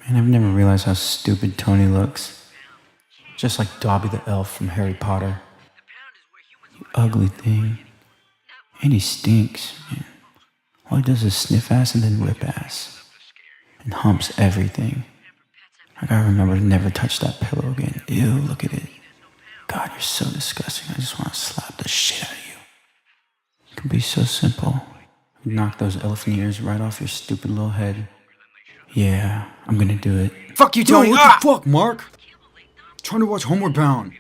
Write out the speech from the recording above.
Man, I've never realized how stupid Tony looks. Just like Dobby the elf from Harry Potter. You ugly thing. And he stinks, man. All he does is sniff ass and then rip ass. And humps everything. I gotta remember to never touch that pillow again. Ew, look at it. God, you're so disgusting. I just want to slap the shit out of you. It can be so simple. Knock those elephant ears right off your stupid little head. Yeah, I'm gonna do it. Fuck you, Tony! What the fuck, Mark? Trying to watch Homeward Bound.